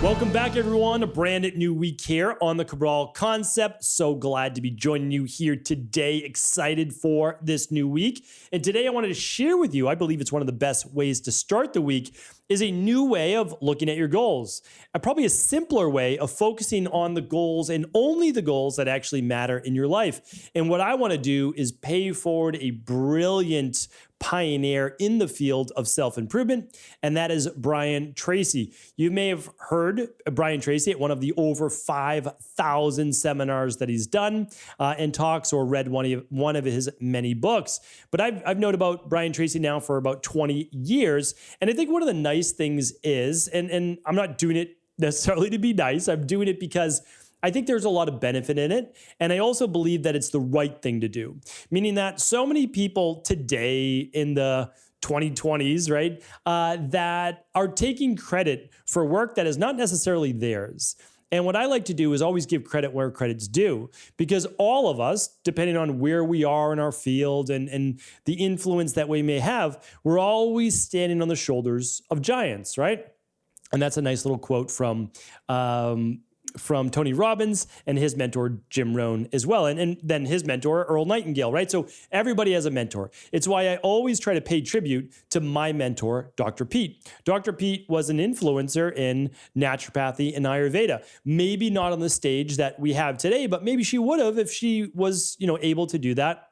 Welcome back, everyone. A brand new week here on the Cabral Concept. So glad to be joining you here today. Excited for this new week. And today I wanted to share with you, I believe it's one of the best ways to start the week, is a new way of looking at your goals. Probably a simpler way of focusing on the goals and only the goals that actually matter in your life. And what I want to do is pay forward a brilliant pioneer in the field of self-improvement, and that is Brian Tracy. You may have heard Brian Tracy at one of the over 5,000 seminars that he's done and talks, or read one of his many books. But I've known about Brian Tracy now for about 20 years, and I think one of the nice things is, and I'm not doing it necessarily to be nice, I'm doing it because I think there's a lot of benefit in it. And I also believe that it's the right thing to do, meaning that so many people today in the 2020s, right, that are taking credit for work that is not necessarily theirs. And what I like to do is always give credit where credit's due, because all of us, depending on where we are in our field and the influence that we may have, we're always standing on the shoulders of giants, right? And that's a nice little quote from Tony Robbins and his mentor, Jim Rohn, as well. And then his mentor, Earl Nightingale, right? So everybody has a mentor. It's why I always try to pay tribute to my mentor, Dr. Pete. Dr. Pete was an influencer in naturopathy and Ayurveda. Maybe not on the stage that we have today, but maybe she would have if she was, able to do that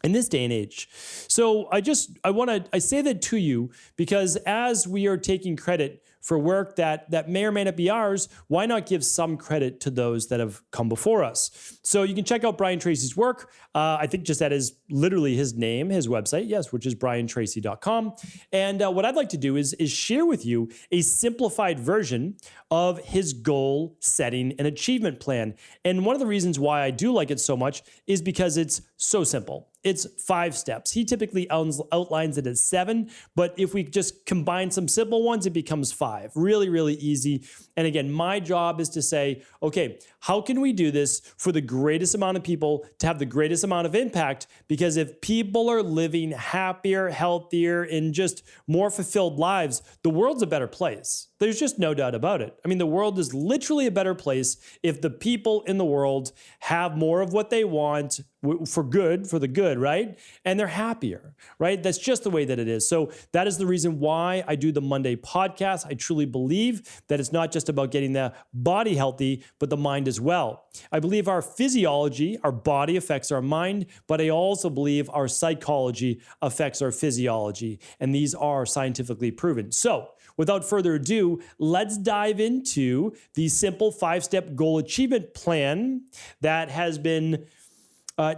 in this day and age. So I say that to you because as we are taking credit for work that may or may not be ours, why not give some credit to those that have come before us? So you can check out Brian Tracy's work. I think just that is literally his name, his website, yes, which is briantracy.com. And what I'd like to do is share with you a simplified version of his goal setting and achievement plan. And one of the reasons why I do like it so much is because it's so simple. It's 5 steps. He typically outlines it as 7, but if we just combine some simple ones, it becomes 5. Really, really easy. And again, my job is to say, okay, how can we do this for the greatest amount of people to have the greatest amount of impact? Because if people are living happier, healthier, and just more fulfilled lives, the world's a better place. There's just no doubt about it. I mean, the world is literally a better place if the people in the world have more of what they want for the good, right? And they're happier, right? That's just the way that it is. So that is the reason why I do the Monday podcast. I truly believe that it's not just about getting the body healthy, but the mind as well. I believe our physiology, our body affects our mind, but I also believe our psychology affects our physiology. And these are scientifically proven. So without further ado, let's dive into the simple 5-step goal achievement plan that has been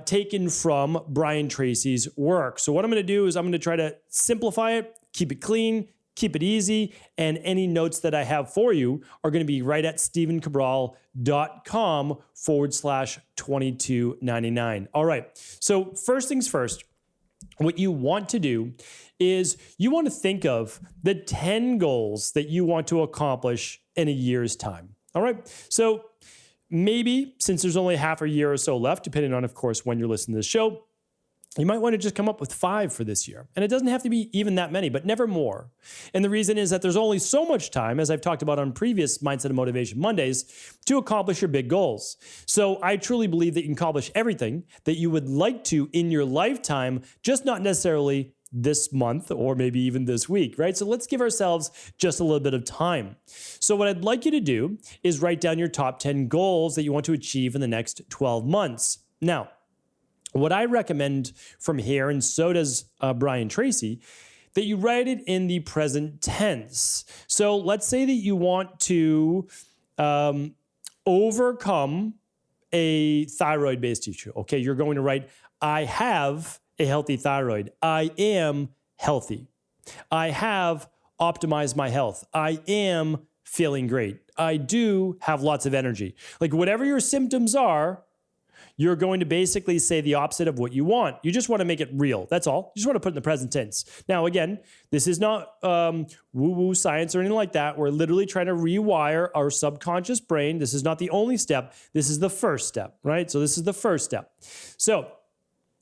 taken from Brian Tracy's work. So what I'm going to do is I'm going to try to simplify it, keep it clean, keep it easy, and any notes that I have for you are going to be right at stephencabral.com/2299. All right. So first things first, what you want to do is you want to think of the 10 goals that you want to accomplish in a year's time. All right. So maybe since there's only half a year or so left, depending on, of course, when you're listening to the show, you might want to just come up with 5 for this year. And it doesn't have to be even that many, but never more. And the reason is that there's only so much time, as I've talked about on previous Mindset and Motivation Mondays, to accomplish your big goals. So I truly believe that you can accomplish everything that you would like to in your lifetime, just not necessarily this month or maybe even this week, right? So let's give ourselves just a little bit of time. So what I'd like you to do is write down your top 10 goals that you want to achieve in the next 12 months. Now, what I recommend from here, and so does Brian Tracy, that you write it in the present tense. So let's say that you want to overcome a thyroid-based issue. Okay, you're going to write, I have a healthy thyroid. I am healthy. I have optimized my health. I am feeling great. I do have lots of energy. Like whatever your symptoms are, you're going to basically say the opposite of what you want. You just want to make it real. That's all. You just want to put it in the present tense. Now, again, this is not woo-woo science or anything like that. We're literally trying to rewire our subconscious brain. This is not the only step. This is the first step, right? So this is the first step. So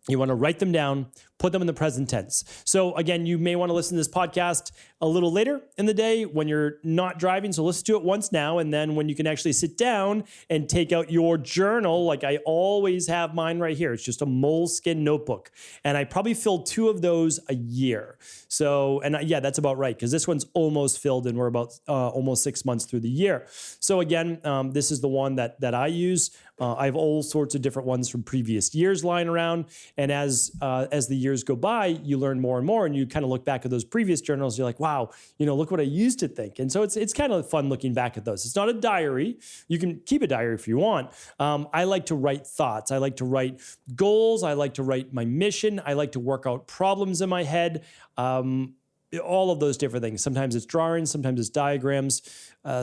You want to write them down, put them in the present tense. So again, you may want to listen to this podcast a little later in the day when you're not driving. So listen to it once now. And then when you can actually sit down and take out your journal, like I always have mine right here. It's just a moleskin notebook. And I probably fill 2 of those a year. So, and yeah, that's about right. Because this one's almost filled and we're about almost 6 months through the year. So again, this is the one that I use. I have all sorts of different ones from previous years lying around. And as the years go by, you learn more and more, and you kind of look back at those previous journals. You're like, wow, look what I used to think. And so it's kind of fun looking back at those. It's not a diary. You can keep a diary if you want. I like to write thoughts. I like to write goals. I like to write my mission. I like to work out problems in my head. All of those different things. Sometimes it's drawings, sometimes it's diagrams,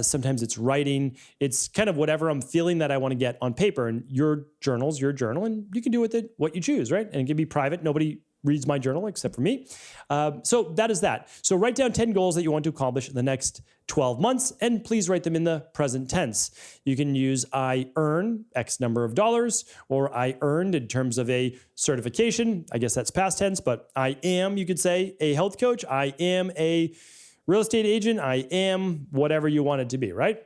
sometimes it's writing. It's kind of whatever I'm feeling that I want to get on paper. And your journal's your journal, and you can do with it what you choose, right? And it can be private. Nobody reads my journal except for me. So that is that. So write down 10 goals that you want to accomplish in the next 12 months, and please write them in the present tense. You can use I earn X number of dollars, or I earned in terms of a certification. I guess that's past tense, but I am, you could say, a health coach. I am a real estate agent. I am whatever you want it to be, right?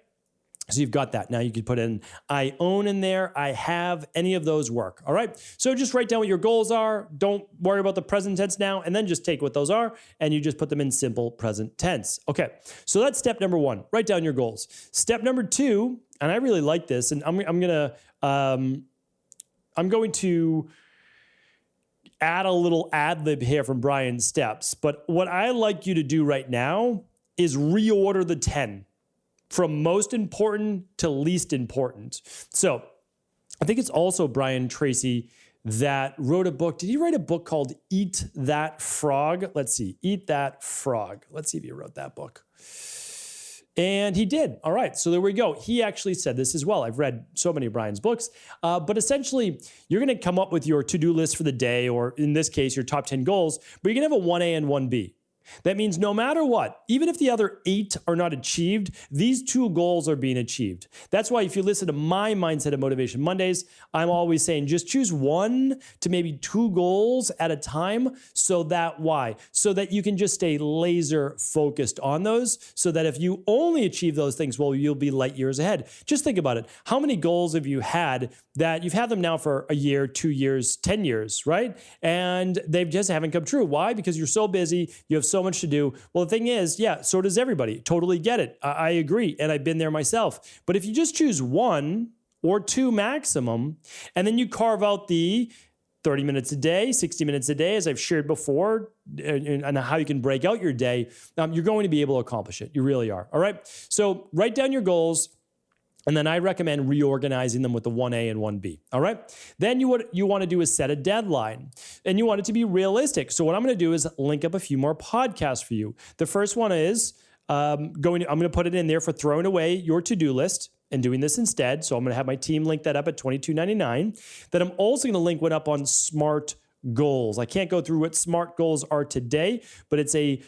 So you've got that. Now you could put in I own in there. I have. Any of those work. All right. So just write down what your goals are. Don't worry about the present tense now. And then just take what those are and you just put them in simple present tense. Okay. So that's step number 1. Write down your goals. Step number 2, and I really like this, and I'm going to add a little ad lib here from Brian's steps. But what I like you to do right now is reorder the 10. From most important to least important. So I think it's also Brian Tracy that wrote a book. Did he write a book called Eat That Frog? Let's see. Eat That Frog. Let's see if he wrote that book. And he did. All right. So there we go. He actually said this as well. I've read so many of Brian's books. But essentially, you're going to come up with your to-do list for the day, or in this case, your top 10 goals, but you're going to have a 1A and 1B. That means no matter what, even if the other 8 are not achieved, these 2 goals are being achieved. That's why if you listen to my Mindset of Motivation Mondays, I'm always saying just choose 1 to maybe 2 goals at a time. So that why? So that you can just stay laser focused on those, so that if you only achieve those things, well, you'll be light years ahead. Just think about it. How many goals have you had that you've had them now for a year, 2 years, 10 years, right? And they just haven't come true. Why? Because you're so busy. You have so much to do. Well, the thing is, yeah, so does everybody. Totally get it. I agree. And I've been there myself. But if you just choose 1 or 2 maximum, and then you carve out the 30 minutes a day, 60 minutes a day, as I've shared before, and how you can break out your day, you're going to be able to accomplish it. You really are. All right. So write down your goals. And then I recommend reorganizing them with the 1A and 1B. All right. Then what you want to do is set a deadline, and you want it to be realistic. So what I'm going to do is link up a few more podcasts for you. The first one is I'm going to put it in there for throwing away your to-do list and doing this instead. So I'm going to have my team link that up at $22.99. Then I'm also going to link one up on SMART goals. I can't go through what SMART goals are today, but it's a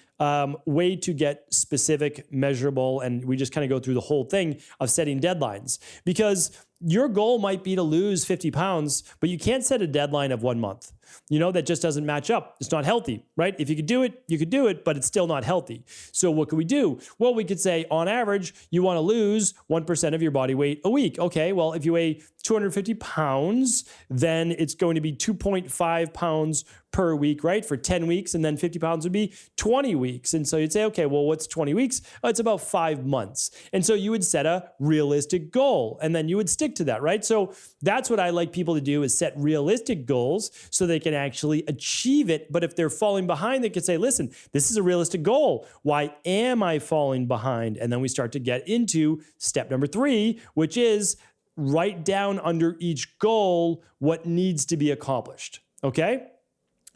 way to get specific, measurable, and we just kind of go through the whole thing of setting deadlines. Because your goal might be to lose 50 pounds, but you can't set a deadline of 1 month. That just doesn't match up. It's not healthy, right? If you could do it, you could do it, but it's still not healthy. So what could we do? Well, we could say on average, you want to lose 1% of your body weight a week. Okay, well, if you weigh 250 pounds, then it's going to be 2.5 pounds per week, right? For 10 weeks, and then 50 pounds would be 20 weeks. And so you'd say, okay, well, what's 20 weeks? Oh, it's about 5 months. And so you would set a realistic goal, and then you would stick to that, right? So that's what I like people to do, is set realistic goals so they can actually achieve it. But if they're falling behind, they can say, listen, this is a realistic goal. Why am I falling behind? And then we start to get into step number 3, which is write down under each goal what needs to be accomplished. Okay?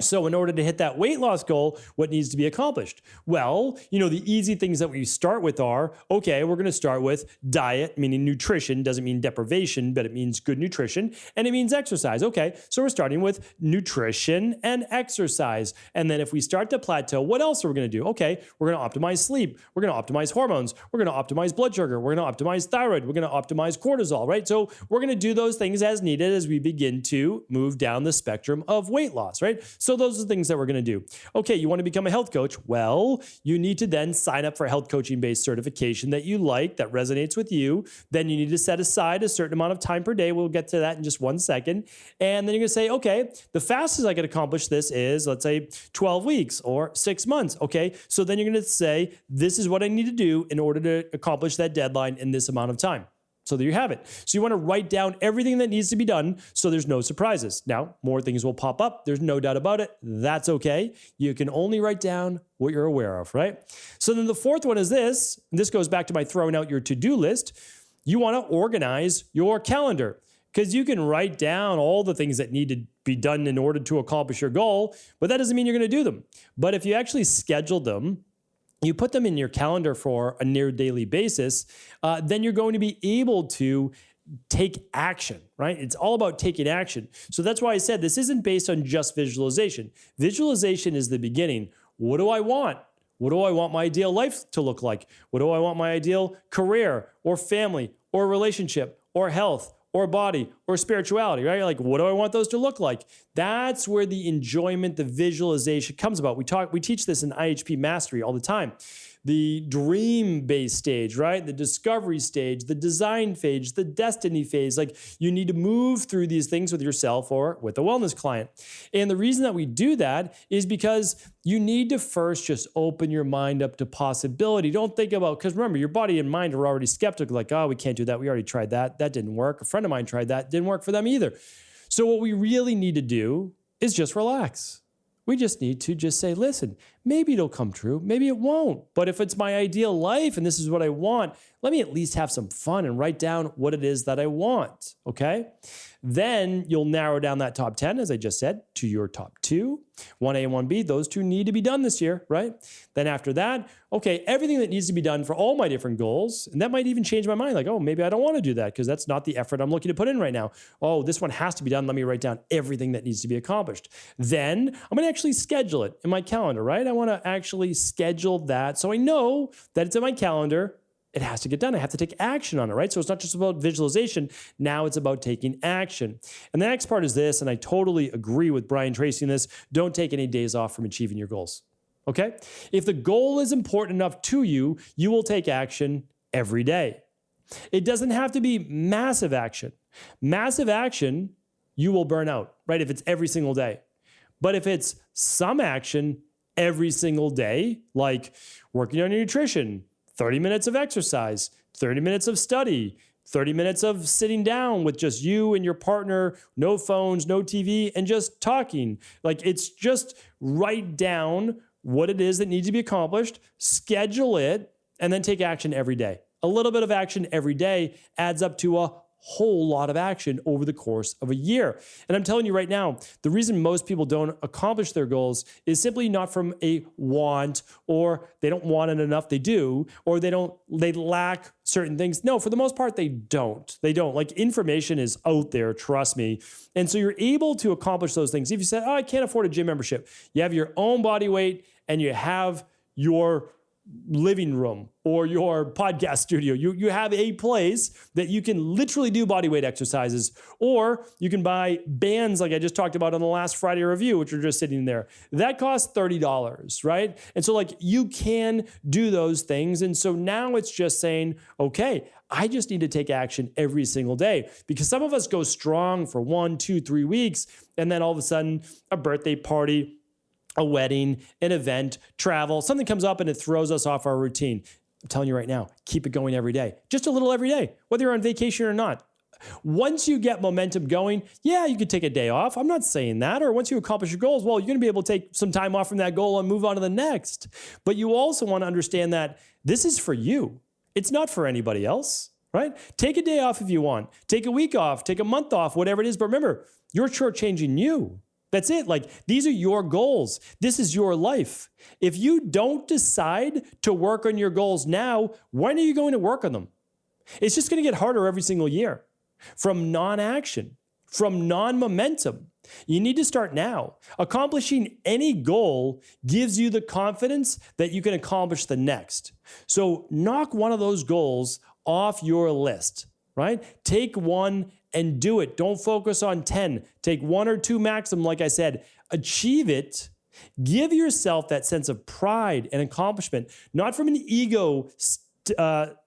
So in order to hit that weight loss goal, what needs to be accomplished? Well, the easy things that we start with are, okay, we're going to start with diet, meaning nutrition, doesn't mean deprivation, but it means good nutrition, and it means exercise. Okay, so we're starting with nutrition and exercise. And then if we start to plateau, what else are we going to do? Okay, we're going to optimize sleep. We're going to optimize hormones. We're going to optimize blood sugar. We're going to optimize thyroid. We're going to optimize cortisol, right? So we're going to do those things as needed as we begin to move down the spectrum of weight loss, right? So those are the things that we're going to do. Okay, you want to become a health coach? Well, you need to then sign up for a health coaching-based certification that you like, that resonates with you. Then you need to set aside a certain amount of time per day. We'll get to that in just one second. And then you're going to say, okay, the fastest I can accomplish this is, let's say, 12 weeks or 6 months. Okay, so then you're going to say, this is what I need to do in order to accomplish that deadline in this amount of time. So there you have it. So you want to write down everything that needs to be done so there's no surprises. Now, more things will pop up. There's no doubt about it. That's okay. You can only write down what you're aware of, right? So then the fourth one is this, and this goes back to my throwing out your to-do list. You want to organize your calendar because you can write down all the things that need to be done in order to accomplish your goal, but that doesn't mean you're going to do them. But if you actually schedule them, you put them in your calendar for a near daily basis, then you're going to be able to take action, right? It's all about taking action. So that's why I said this isn't based on just visualization. Visualization is the beginning. What do I want? What do I want my ideal life to look like? What do I want my ideal career or family or relationship or health or body or spirituality, right? Like, what do I want those to look like? That's where the enjoyment, the visualization comes about. We teach this in IHP Mastery all the time. The dream-based stage, right? The discovery stage, the design phase, the destiny phase. Like, you need to move through these things with yourself or with a wellness client. And the reason that we do that is because you need to first just open your mind up to possibility. Don't think about, because remember, your body and mind are already skeptical, like, oh, we can't do that. We already tried that. That didn't work. A friend of mine tried that. Didn't work for them either. So what we really need to do is just relax. We just need to just say, listen, maybe it'll come true, maybe it won't. But if it's my ideal life and this is what I want, let me at least have some fun and write down what it is that I want, okay? Then you'll narrow down that top 10, as I just said, to your top 2. 1A and 1B, those 2 need to be done this year, right? Then after that, okay, everything that needs to be done for all my different goals, and that might even change my mind, like, oh, maybe I don't want to do that because that's not the effort I'm looking to put in right now. Oh, this one has to be done. Let me write down everything that needs to be accomplished. Then I'm going to actually schedule it in my calendar, right? I want to actually schedule that so I know that it's in my calendar. It has to get done. I have to take action on it, right? So it's not just about visualization. Now it's about taking action. And the next part is this, and I totally agree with Brian Tracy in this. Don't take any days off from achieving your goals, okay? If the goal is important enough to you, you will take action every day. It doesn't have to be massive action. Massive action, you will burn out, right? If it's every single day. But if it's some action every single day, like working on your nutrition, 30 minutes of exercise, 30 minutes of study, 30 minutes of sitting down with just you and your partner, no phones, no TV, and just talking. Like, it's just write down what it is that needs to be accomplished, schedule it, and then take action every day. A little bit of action every day adds up to a whole lot of action over the course of a year. And I'm telling you right now, the reason most people don't accomplish their goals is simply not from a want, or they don't want it enough, they do, or they lack certain things. No, for the most part, they don't. Like, information is out there, trust me. And so you're able to accomplish those things. If you say, oh, I can't afford a gym membership, you have your own body weight and you have your living room or your podcast studio. You have a place that you can literally do bodyweight exercises, or you can buy bands like I just talked about on the last Friday review, which are just sitting there. That costs $30, right? And so, like, you can do those things. And so now it's just saying, okay, I just need to take action every single day, because some of us go strong for 1, 2, 3 weeks, and then all of a sudden a birthday party, a wedding, an event, travel, something comes up and it throws us off our routine. I'm telling you right now, keep it going every day. Just a little every day, whether you're on vacation or not. Once you get momentum going, yeah, you could take a day off. I'm not saying that. Or once you accomplish your goals, well, you're going to be able to take some time off from that goal and move on to the next. But you also want to understand that this is for you. It's not for anybody else, right? Take a day off if you want. Take a week off, take a month off, whatever it is. But remember, you're shortchanging you. That's it. Like, these are your goals. This is your life. If you don't decide to work on your goals now, when are you going to work on them? It's just going to get harder every single year. From non-action, from non-momentum. You need to start now. Accomplishing any goal gives you the confidence that you can accomplish the next. So knock one of those goals off your list, right? Take one and do it. Don't focus on 10. Take 1 or 2 maximum, like I said. Achieve it. Give yourself that sense of pride and accomplishment, not from an ego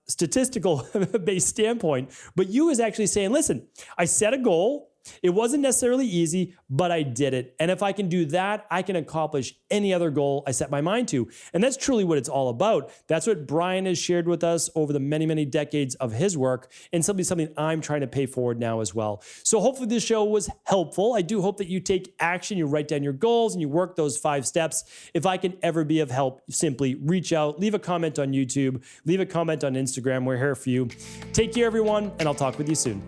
statistical based standpoint, but you is actually saying, listen, I set a goal. It wasn't necessarily easy, but I did it. And if I can do that, I can accomplish any other goal I set my mind to. And that's truly what it's all about. That's what Brian has shared with us over the many, many decades of his work, and something I'm trying to pay forward now as well. So hopefully this show was helpful. I do hope that you take action, you write down your goals, and you work those 5 steps. If I can ever be of help, simply reach out, leave a comment on YouTube, leave a comment on Instagram. We're here for you. Take care, everyone, and I'll talk with you soon.